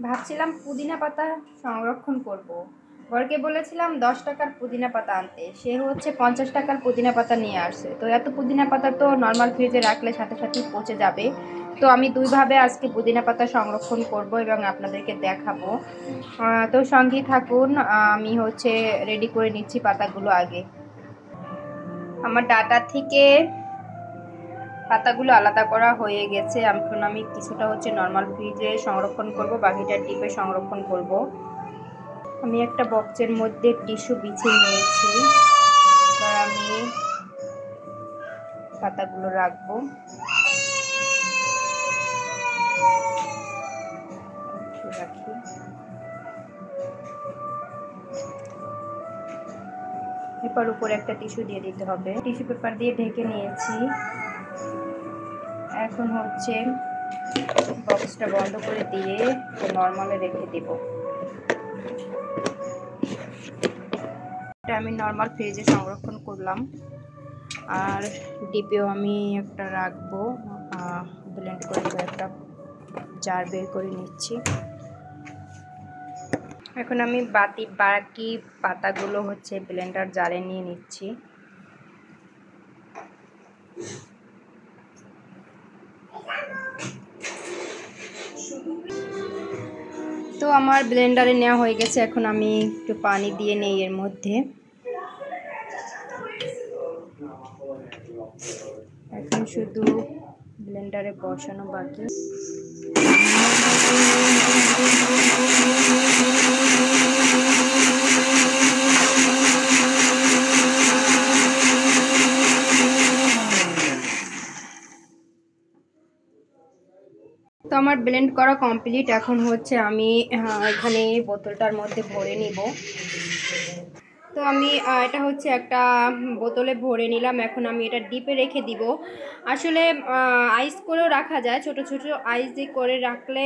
ভাবছিলাম পুদিনা পাতা সংরক্ষণ করব। বরকে বলেছিলাম 10 টাকার পুদিনা পাতা আনতে, সে হচ্ছে 50 টাকার পুদিনা পাতা নিয়ে আসছে। তো এত পুদিনা পাতা তো নর্মাল ফ্রিজে রাখলে সাথে সাথেই পচে যাবে। তো আমি দুইভাবে আজকে পুদিনা পাতা সংরক্ষণ করব এবং আপনাদেরকে দেখাবো। তো সঙ্গেই থাকুন। আমি হচ্ছে রেডি করে নিচ্ছি পাতাগুলো আগে। আমার ডাটা থেকে পাতাগুলো আলাদা করা হয়ে গেছে। এখন আমি কিছুটা হচ্ছে নর্মাল ফ্রিজে সংরক্ষণ করব, বাকিটা ডিপে সংরক্ষণ করব। আমি একটা বক্সের মধ্যে টিস্যু বিছিয়ে নিয়েছি। এবার আমি পাতাগুলো রাখবো। রাখি। এরপর উপরে একটা টিস্যু দিয়ে দিতে হবে। টিস্যু পেপার দিয়ে ঢেকে নিয়েছি। এখন হচ্ছে বক্সটা বন্ধ করে দিয়ে নর্মালে রেখে দেব। এটা আমি নর্মাল ফ্রিজে সংরক্ষণ করলাম। আর ডিপেও আমি একটা রাখবো। ব্লেন্ড করে একটা জার বের করে নিচ্ছি। এখন আমি বাকি পাতাগুলো হচ্ছে ব্লেন্ডার জারে নিয়ে নিচ্ছি। তো আমার ব্লেন্ডারে নেওয়া হয়ে গেছে। এখন আমি একটু পানি দিয়ে নেই এর মধ্যে। এখন শুধু ব্লেন্ডারে বসানো বাকি। তো আমার ব্লেন্ড করা কমপ্লিট। এখন হচ্ছে আমি এখানে বোতলটার মধ্যে ভরে নিব। তো আমি এটা হচ্ছে একটা বোতলে ভরে নিলাম। এখন আমি এটা ডিপে রেখে দিব। আসলে আইস করেও রাখা যায়, ছোট ছোট আইস দিয়ে করে রাখলে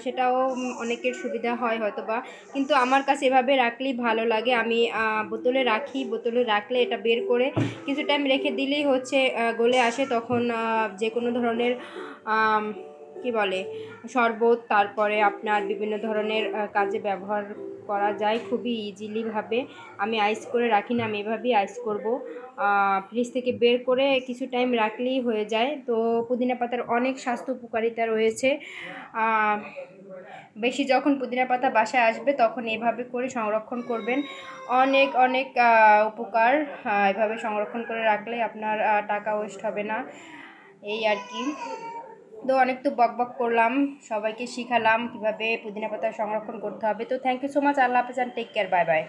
সেটাও অনেকের সুবিধা হয় হয়তো বা, কিন্তু আমার কাছে এভাবে রাখলেই ভালো লাগে। আমি বোতলে রাখি, বোতলে রাখলে এটা বের করে কিছু টাইম রেখে দিলেই হচ্ছে গলে আসে। তখন যে কোনো ধরনের কি বলে শরবত, তারপরে আপনার বিভিন্ন ধরনের কাজে ব্যবহার করা যায় খুবই ইজিলিভাবে। আমি আইস করে রাখি না, আমি এভাবেই আইস করব। ফ্রিজ থেকে বের করে কিছু টাইম রাখলেই হয়ে যায়। তো পুদিনা পাতার অনেক স্বাস্থ্য উপকারিতা রয়েছে। বেশি যখন পুদিনা পাতা বাসায় আসবে তখন এভাবে করে সংরক্ষণ করবেন। অনেক অনেক উপকার। এভাবে সংরক্ষণ করে রাখলে আপনার টাকা ওয়েস্ট হবে না, এই আর কি। তো অনেক তো বকবক করলাম, সবাইকে শিখালাম কিভাবে পুদিনা পাতা সংরক্ষণ করতে হবে। তো থ্যাংক ইউ সো মাচ। আল্লাহ হাফেজ, টেক কেয়ার, বাই বাই।